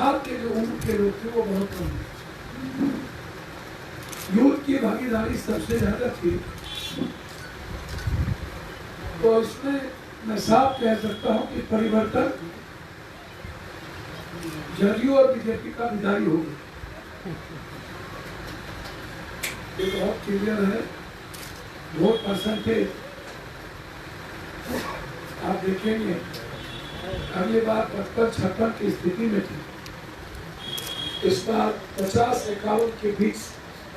साल के जो उम्र के लोग थे वो बहुत कम थे। यूथ की भागीदारी सबसे ज्यादा थी। तो इसमें मैं साफ कह सकता हूं कि परिवर्तन जदयू और बीजेपी का विदाई हो गया। ये बहुत क्लियर है। वोट परसेंटेज आप देखेंगे अगली बार 55-56 की स्थिति में थी, इस बार 50-51 के बीच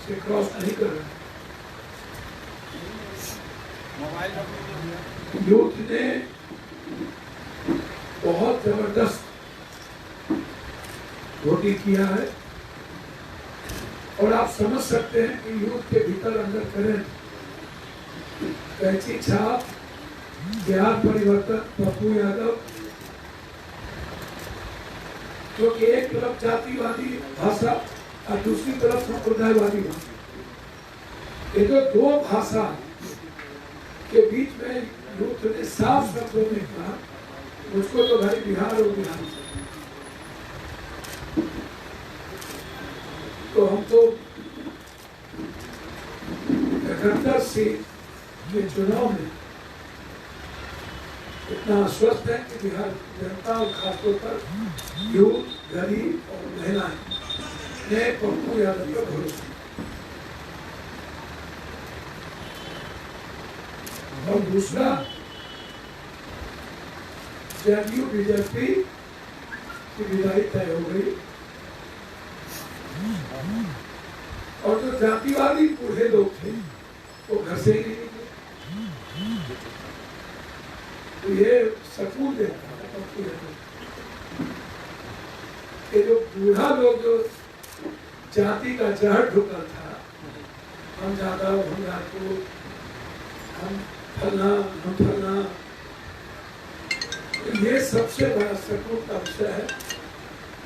से क्रॉस नहीं कर रहे। यूथ ने बहुत जबरदस्त वोटिंग किया है और आप समझ सकते हैं कि यूथ के भीतर अंदर करें कैसी छाप बिहार परिवर्तन पप्पू यादव, क्योंकि एक तरफ जातिवादी भाषा और दूसरी तरफ संप्रदायवादी भाषा, ये जो दो भाषा के बीच में यूथ ने साफ शब्दों में कहा मुझको तो भाई बिहार और बिहार। तो हम तो 71 सीट के चुनाव में इतना आश्वस्त है कि बिहार जनता और खासतौर पर यूथ, गरीब और महिलाएं ने पप्पू यादव पर भरोसा। और दूसरा, जदयू बीजेपी की विदाई तय हो गई और जो जातिवादी बूढ़े लोग थे वो घर से ही नहीं निकले। तो ये सकून देता है पप्पू यादव कि जो बूढ़ा लोग जो जाति का जहर ढुकल था, हम यादव, हम राजपूत, हम फलना, हम फलना, ये सबसे बड़ा सकून का विषय है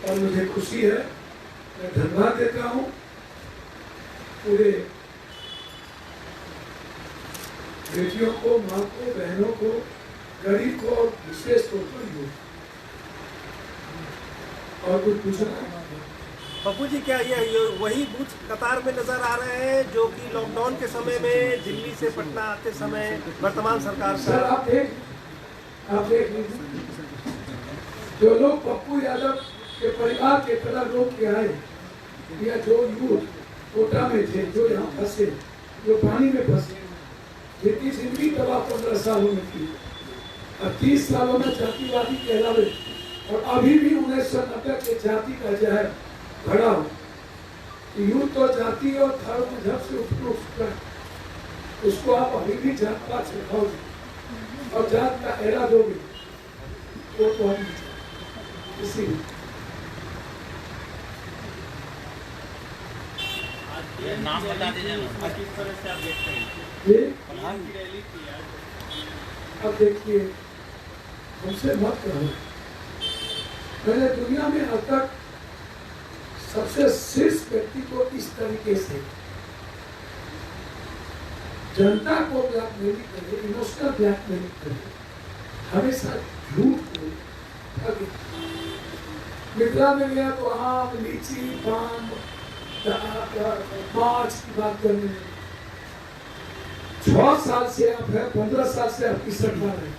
और मुझे खुशी है। मैं धन्यवाद देता हूँ पूरे बेटियों को, माँ को, बहनों को, गरीब को और विशेष तौर पर यूथ। और कुछ पूछना है? पप्पू जी, क्या ये वही बूथ कतार में नजर आ रहे हैं जो कि लॉकडाउन के समय में दिल्ली से पटना आते समय वर्तमान सरकार सर आप देख लीजिए, जो लोग पप्पू यादव के परिवार के तरह लोग के आए या जो यूथ कोटा में थे, जो यहाँ फंसे, जो पानी में फंसे, जितनी जिंदगी तबाह 15 सालों में की और 30 सालों में जातिवादी कहलावे और अभी भी 1990 के जाति का जहर भरा हो। यूथ तो जाति और धर्म मजहब से उठ चुका है, उसको आप अभी भी जात पात सिखाओगे और जात का एरा दोगे तो हम इसीलिए नाम बता दीजिए ना, किस तरह से आप देखते हैं ये प्रधान की रैली थी आज। अब देखिए, हमसे मत करो, मैंने दुनिया में अब तक सबसे शीर्ष व्यक्ति को इस तरीके से जनता को ब्लैकमेलिंग करे, इमोशनल ब्लैकमेलिंग करे, हमेशा झूठ को मिथिला में गया तो आम, लीची, पान, मार्च की बात करने में 6 साल से आप है, 15 साल से आपकी सरकार है,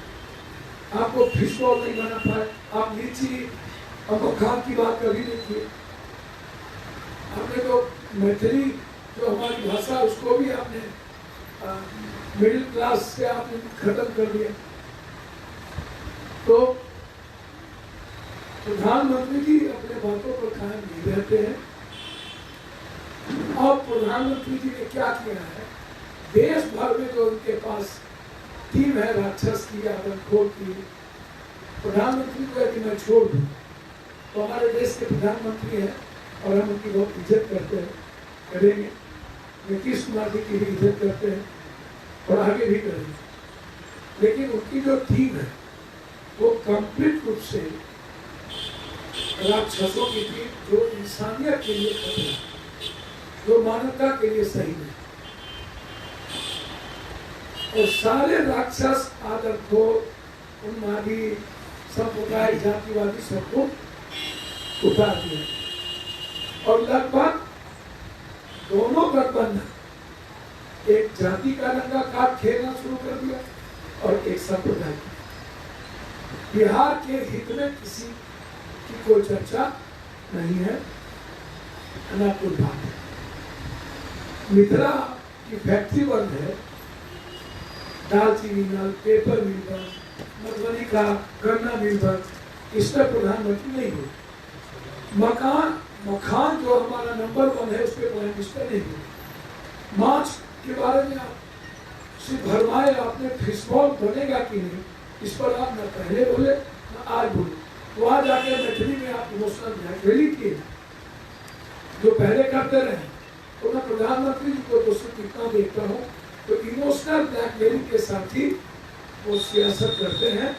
आपको फिश बॉल नहीं बना पाए, आप लीची और मखान की बात कभी नहीं की। आपने तो मैथिली जो हमारी भाषा उसको भी आपने मिडिल क्लास से आपने खत्म कर दिया। तो प्रधानमंत्री जी अपने बातों पर कायम नहीं रहते हैं और प्रधानमंत्री जी ने क्या किया है, देश भर में जो उनके पास टीम है राक्षस की, आदमखोर की, प्रधानमंत्री को यदि मैं छोड़ दूं तो हमारे देश के प्रधानमंत्री हैं और हम उनकी बहुत इज्जत करते हैं, करेंगे। नीतीश कुमार जी की भी इज्जत करते हैं और आगे भी करेंगे। लेकिन उनकी जो टीम है वो कंप्लीट रूप से राक्षसों की टीम, जो इंसानियत के लिए खतरा, जो मानवता के लिए सही है। और सारे राक्षस, आदमखोर, उन्मादी, सांप्रदायिक, जातिवादी सबको उतार दिया और लगभग दोनों गठबंधन एक जाति का रंगा कार्ड खेलना शुरू कर दिया और एक संप्रदाय। बिहार के हित में किसी की कोई चर्चा नहीं है, ना कोई बात है। मिथिला की फैक्ट्री बंद है, दालचीनी मिल, पेपर मिल बंद, मधुबनी का गन्ना मिल बंद, इस पर प्रधानमंत्री नहीं हुए। मखान जो हमारा नंबर 1 है, उस पर प्राइम मिनिस्टर नहीं हुए। मार्च के बारे में आप श्री भरमाए आपने फिशबॉल बनेगा कि नहीं, इस पर आप न पहले बोले न आज बोले। तो आज आके मैथिली में आप इमोशनल ब्लैकमेलिंग किए जो पहले करते रहे। तो मैं प्रधानमंत्री जी को दोस्तों कितना देखता हूँ तो इमोशनल ब्लैकमेलिंग के साथ ही वो सियासत करते हैं।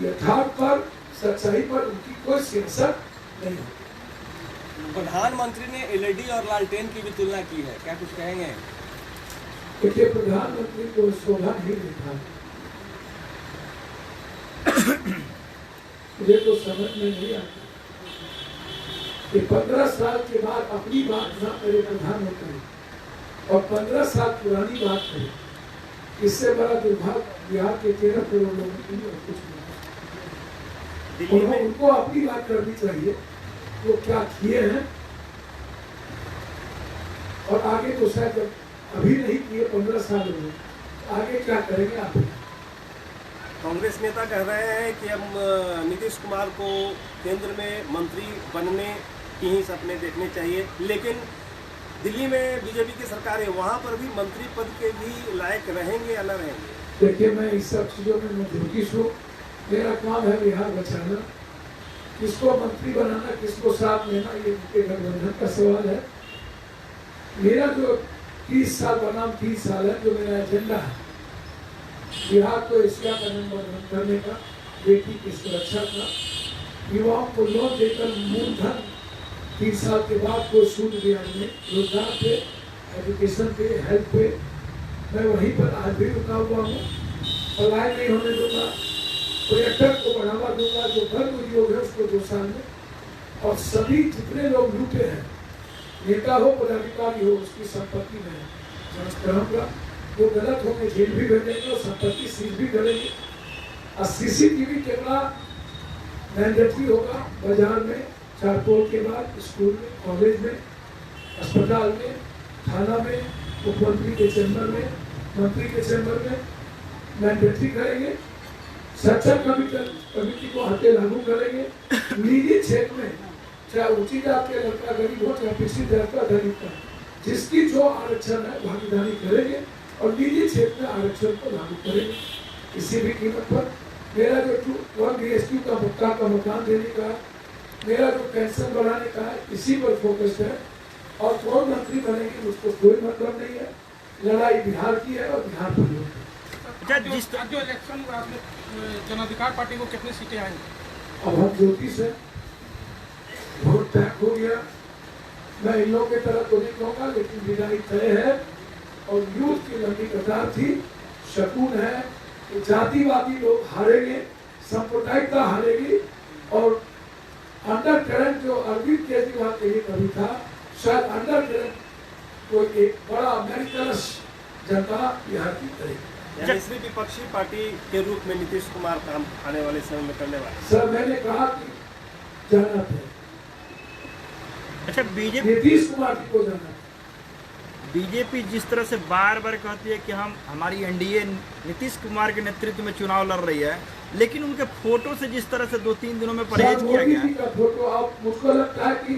यथार्थ पर, सच्चाई पर उनकी कोई सियासत नहीं है। प्रधानमंत्री ने एलईडी और लालटेन की भी तुलना की है, क्या कुछ कहेंगे? देखिए, प्रधानमंत्री को शोभा नहीं देता, मुझे तो समझ में नहीं आता कि 15 साल के बाद अपनी बात ना करे प्रधानमंत्री और 15 साल पुरानी बात करे। इससे बड़ा दुर्भाग्य बिहार के 13 करोड़ लोगों के लिए कुछ नहीं। उनको अपनी बात करनी चाहिए, वो क्या किए हैं और आगे तो शायद अभी नहीं किए, 15 साल हो गए, आगे क्या करेंगे आप? कांग्रेस नेता कह रहे हैं कि अब नीतीश कुमार को केंद्र में मंत्री बनने की ही सपने देखने चाहिए, लेकिन दिल्ली में बीजेपी की सरकार है, वहां पर भी मंत्री पद के भी लायक रहेंगे या न रहेंगे? देखिए, मैं इस सब चीजों में मध्यवर्ती हूँ। मेरा काम है बिहार बचाना, किसको मंत्री बनाना, किसको साथ लेना, ये उनके गठबंधन का सवाल है। मेरा जो 30 साल बनाम 30 साल है, जो मेरा एजेंडा है बिहार को एशिया का नंबर 1 करने का, बेटी की सुरक्षा का, युवाओं को लोन देकर मूलधन 30 साल के बाद कोई सूद ब्याज में, रोजगार पे, एजुकेशन पे, हेल्थ पे, मैं वहीं पर आज भी रुका हुआ हूँ। पलायन नहीं होने दूंगा, पर्यटन को बढ़ावा दूंगा, जो धर्म उद्योग है उसको 2 साल में, और सभी जितने लोग लूटे हैं, नेता हो पदाधिकारी हो, उसकी संपत्ति में जांच कराऊंगा। वो गलत होंगे जेल भी भेजेंगे और संपत्ति सीज भी करेंगे। और सीसीटीवी कैमरा मैंडेटरी होगा बाजार में, चारपोल के बाद, स्कूल में, कॉलेज में, अस्पताल में, थाना में, मुख्यमंत्री के चैम्बर में, मंत्री के चैम्बर में मैंडेटरी करेंगे। सच्चा कमिटी को हत्या लागू करेंगे। निजी क्षेत्र में, चाहे ऊंची जात के लड़का गरीब हो, चाहे पिछड़ी जात का गरीब का, जिसकी जो आरक्षण है भागीदारी करेंगे और निजी क्षेत्र में आरक्षण को लागू करेंगे किसी भी कीमत पर। मेरा जो 1 BHK का मुक्ता का मकान देने का, मेरा जो पेंशन बढ़ाने का है, इसी पर फोकस है। और कौन मंत्री बनेंगे मुझको कोई मतलब नहीं है। लड़ाई बिहार की है और बिहार पर लोग। जो इलेक्शन जनाधिकार पार्टी को कितनी सीटें आएंगी? अब हम ज्योतिष है, वोट तय हो गया। मैं इन लोगों की तरह तो नहीं कहूँगा, लेकिन विदाई तय है। और यूथ की लंबी कतार थी, शकुन है कि जातिवादी लोग हारेंगे, सांप्रदायिकता हारेगी। और अंडर करंट जो अरविंद केजरीवाल के लिए कभी था, शायद अंडर करंट कोई एक बड़ा अमेरिकनस जनता बिहार की करेगी। तीसरी विपक्षी पार्टी के रूप में नीतीश कुमार काम आने वाले समय में करने वाले। सर, मैंने कहा कि जाना था। अच्छा, बीजेपी नीतीश कुमार जी को जाना। बीजेपी जिस तरह से बार बार कहती है कि हमारी एनडीए नीतीश कुमार के नेतृत्व में चुनाव लड़ रही है, लेकिन उनके फोटो से जिस तरह से 2-3 दिनों में परहेज किया गया मोदी जी का फोटो, आप मुझको लगता है कि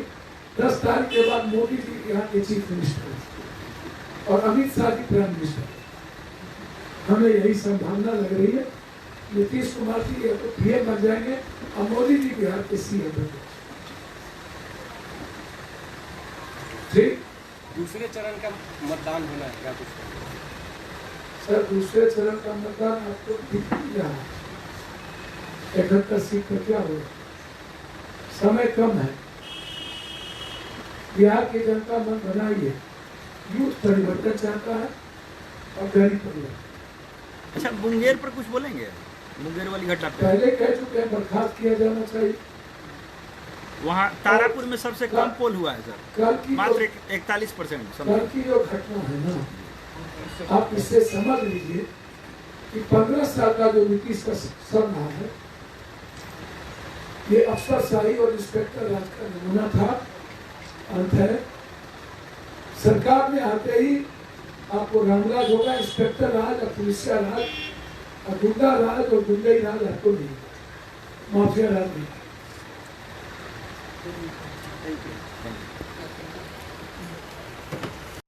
10 तारीख के बाद मोदी जी यहाँ के चीफ मिनिस्टर और अमित शाह जी प्राइम मिनिस्टर, हमें यही संभावना लग रही है। नीतीश कुमार जी तो पीएम बन जाएंगे और मोदी जी बिहार के सीएम बन जाएंगे। ठीक, दूसरे चरण का मतदान होना है, क्या कुछ? सर, दूसरे चरण का मतदान आपको दिख नहीं रहा। 71 सीट पर क्या होगा? समय कम है। बिहार की जनता मन बनाइए, यूथ परिवर्तन चाहता है और गरीब परिवर्तन। अच्छा, मुंगेर पर कुछ बोलेंगे? मुंगेर वाली घटना पे पहले कह चुके हैं, बर्खास्त किया जाना चाहिए। वहाँ तारापुर में सबसे कम पोल हुआ है सर, कल की मात्र 41%। कल की जो घटना है ना, आप इससे समझ लीजिए कि 15 साल का जो नीतीश का सर रहा है, ये अफसरशाही और इंस्पेक्टर राज का नमूना था। अंत है, सरकार में आते ही आपको रामराज होगा, इंस्पेक्टर राज और पुलिसिया राज और गुंडा राज और गुंडई राज आपको नहीं, माफिया राज नहीं।